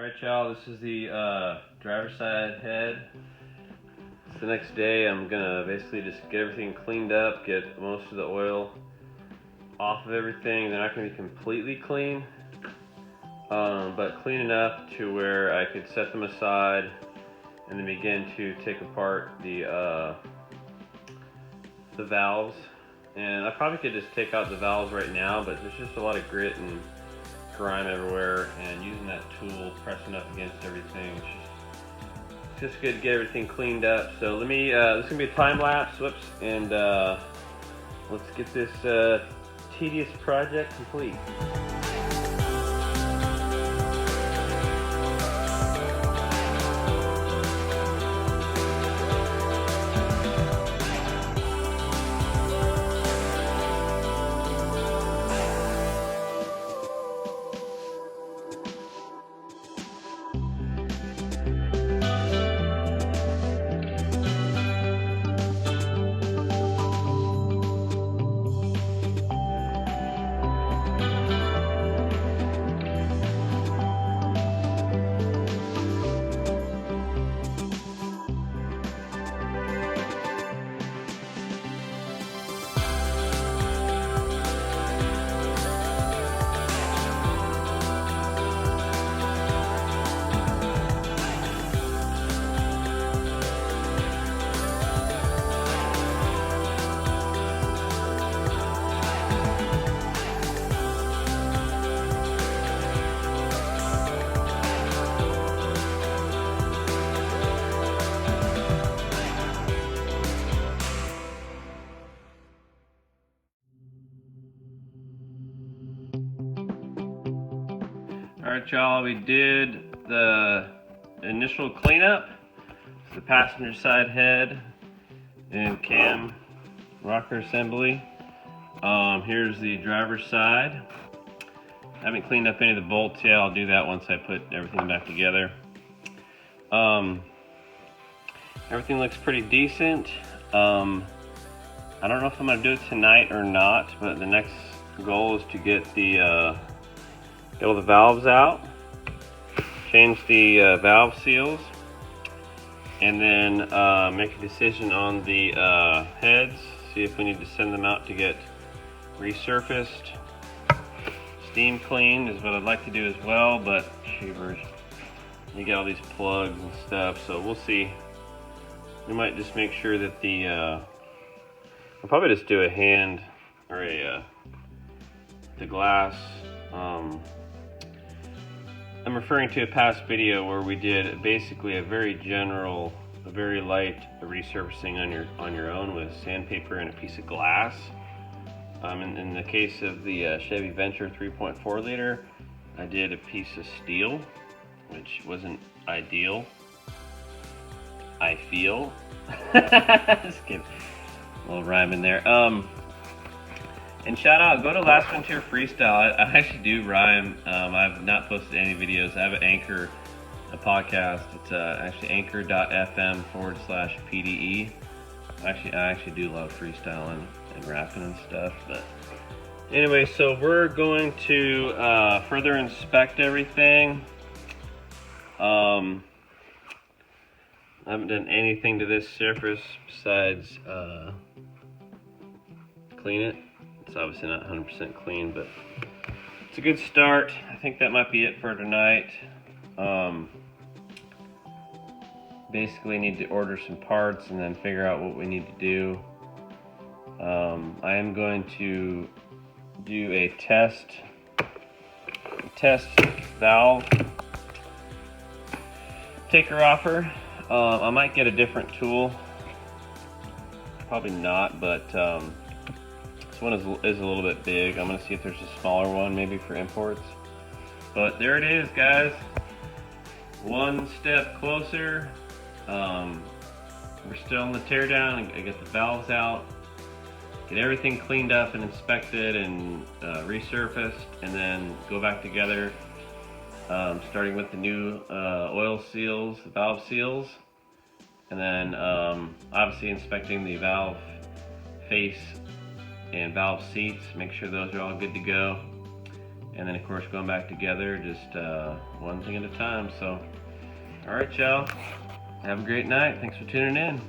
Alright y'all, this is the driver's side head. It's the next day. I'm gonna basically just get everything cleaned up, get most of the oil off of everything. They're not gonna be completely clean, but clean enough to where I could set them aside and then begin to take apart the valves. And I probably could just take out the valves right now, but there's just a lot of grit and grime everywhere, and using that tool, pressing up against everything, it's just good to get everything cleaned up. So let me, this is gonna be a time lapse, and let's get this tedious project complete. Alright y'all, we did the initial cleanup. It's the passenger side head and cam rocker assembly. Here's the driver's side. I haven't cleaned up any of the bolts yet. I'll do that once I put everything back together. Everything looks pretty decent. I don't know if I'm going to do it tonight or not, but the next goal is to get all the valves out, change the valve seals, and then make a decision on the heads, see if we need to send them out to get resurfaced. Steam cleaned is what I'd like to do as well, but shoot, you get all these plugs and stuff, so we'll see. We might just make sure that I'll probably just do a hand or the glass. I'm referring to a past video where we did basically a very light resurfacing on your own with sandpaper and a piece of glass. In the case of the Chevy Venture 3.4 liter, I did a piece of steel, which wasn't ideal, I feel. Just kidding. A little rhyme in there. And shout out, go to Last Frontier Freestyle. I actually do rhyme. I've not posted any videos. I have an Anchor, a podcast. It's actually anchor.fm/PDE. I actually do love freestyling and rapping and stuff. But anyway, so we're going to further inspect everything. I haven't done anything to this surface besides clean it. It's obviously not 100% clean, but it's a good start. I think that might be it for tonight. Basically need to order some parts and then figure out what we need to do. I am going to do a test valve taker offer. I might get a different tool. Probably not, but this one is a little bit big. I'm going to see if there's a smaller one, maybe for imports. But there it is, guys. One step closer. We're still on the teardown. I get the valves out, get everything cleaned up and inspected and resurfaced, and then go back together, starting with the new oil seals, the valve seals, and then obviously inspecting the valve face and valve seats, make sure those are all good to go. and then of course going back together, just one thing at a time. So, all right, y'all, have a great night. Thanks for tuning in.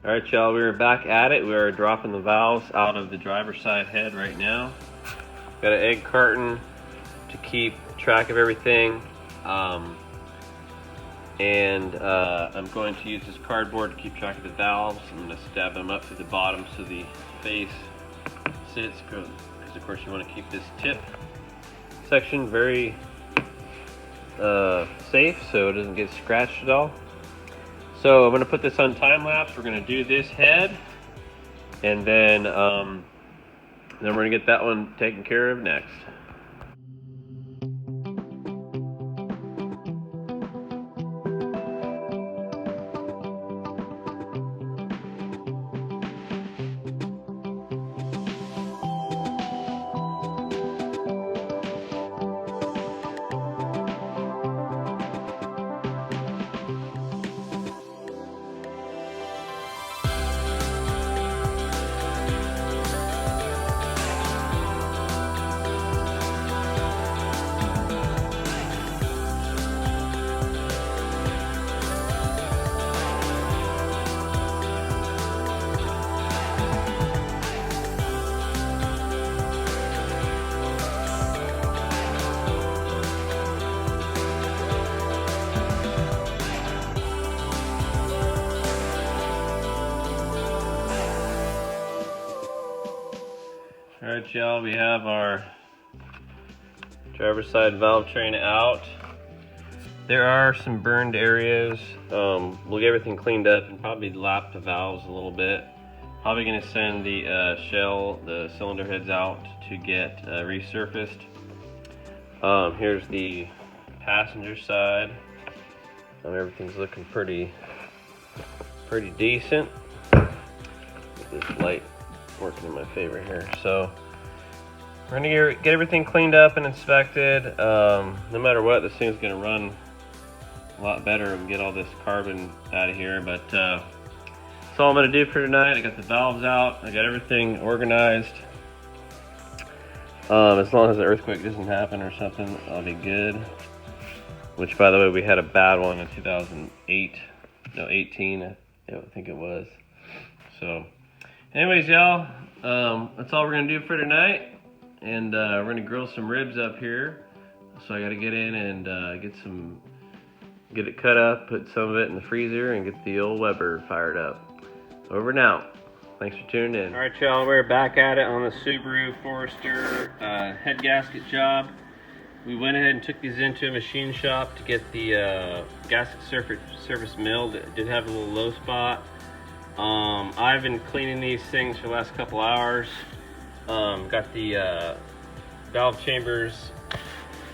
All right, y'all, we are back at it. We are dropping the valves out of the driver's side head right now. Got an egg carton to keep track of everything. I'm going to use this cardboard to keep track of the valves. I'm going to stab them up to the bottom so the face sits, because of course you want to keep this tip section very safe so it doesn't get scratched at all. So I'm going to put this on time lapse. We're going to do this head, and then we're going to get that one taken care of next. Alright, y'all, we have our driver's side valve train out. There are some burned areas. We'll get everything cleaned up and probably lap the valves a little bit. Probably going to send the the cylinder heads out to get resurfaced. Here's the passenger side. Everything's looking pretty decent. Get this light working in my favor here. So we're gonna get everything cleaned up and inspected. No matter what, this thing's gonna run a lot better and get all this carbon out of here. But that's all I'm gonna do for tonight. I got the valves out. I got everything organized. As long as the earthquake doesn't happen or something, I'll be good. Which, by the way, we had a bad one in 2008. No, 18. I think it was. So. Anyways, y'all, that's all we're gonna do for tonight, and we're gonna grill some ribs up here. So I gotta get in and get it cut up, put some of it in the freezer, and get the old Weber fired up. Over and out. Thanks for tuning in. All right, y'all, we're back at it on the Subaru Forester head gasket job. We went ahead and took these into a machine shop to get the gasket surface milled. It did have a little low spot. I've been cleaning these things for the last couple hours. Got the valve chambers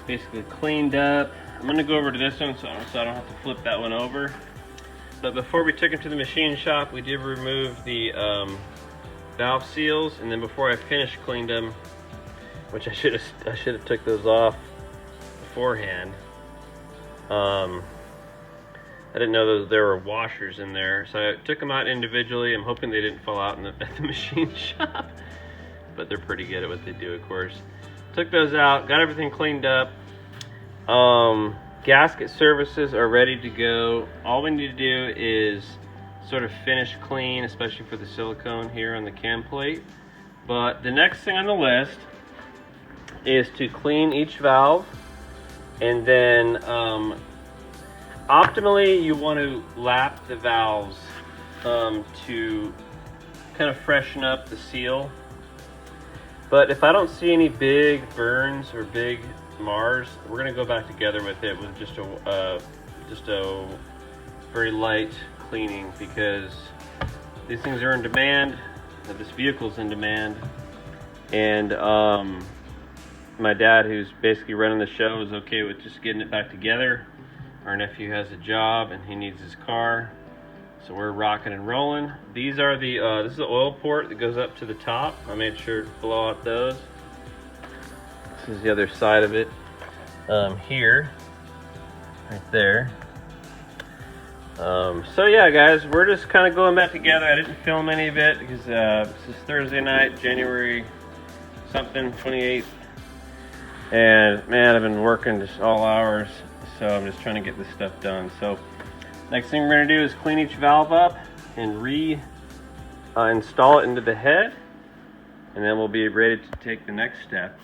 basically cleaned up. I'm going to go over to this one so I don't have to flip that one over. But before we took them to the machine shop, we did remove the valve seals, and then before I finished cleaned them, which I should have took those off beforehand. I didn't know there were washers in there, so I took them out individually. I'm hoping they didn't fall out at the machine shop, but they're pretty good at what they do, of course. Took those out, got everything cleaned up. Gasket services are ready to go. All we need to do is sort of finish clean, especially for the silicone here on the cam plate. But the next thing on the list is to clean each valve, and then optimally, you want to lap the valves to kind of freshen up the seal. But if I don't see any big burns or big mars, we're going to go back together with it with just a very light cleaning, because these things are in demand. This vehicle's in demand, and my dad, who's basically running the show, is okay with just getting it back together. Our nephew has a job and he needs his car, so we're rocking and rolling. These are the this is the oil port that goes up to the top. I made sure to blow out those. This is the other side of it, here, right there. So yeah, guys, we're just kind of going back together. I didn't film any of it because this is Thursday night, January something, 28. And man, I've been working just all hours, so I'm just trying to get this stuff done. So next thing we're gonna do is clean each valve up and install it into the head, and then we'll be ready to take the next step.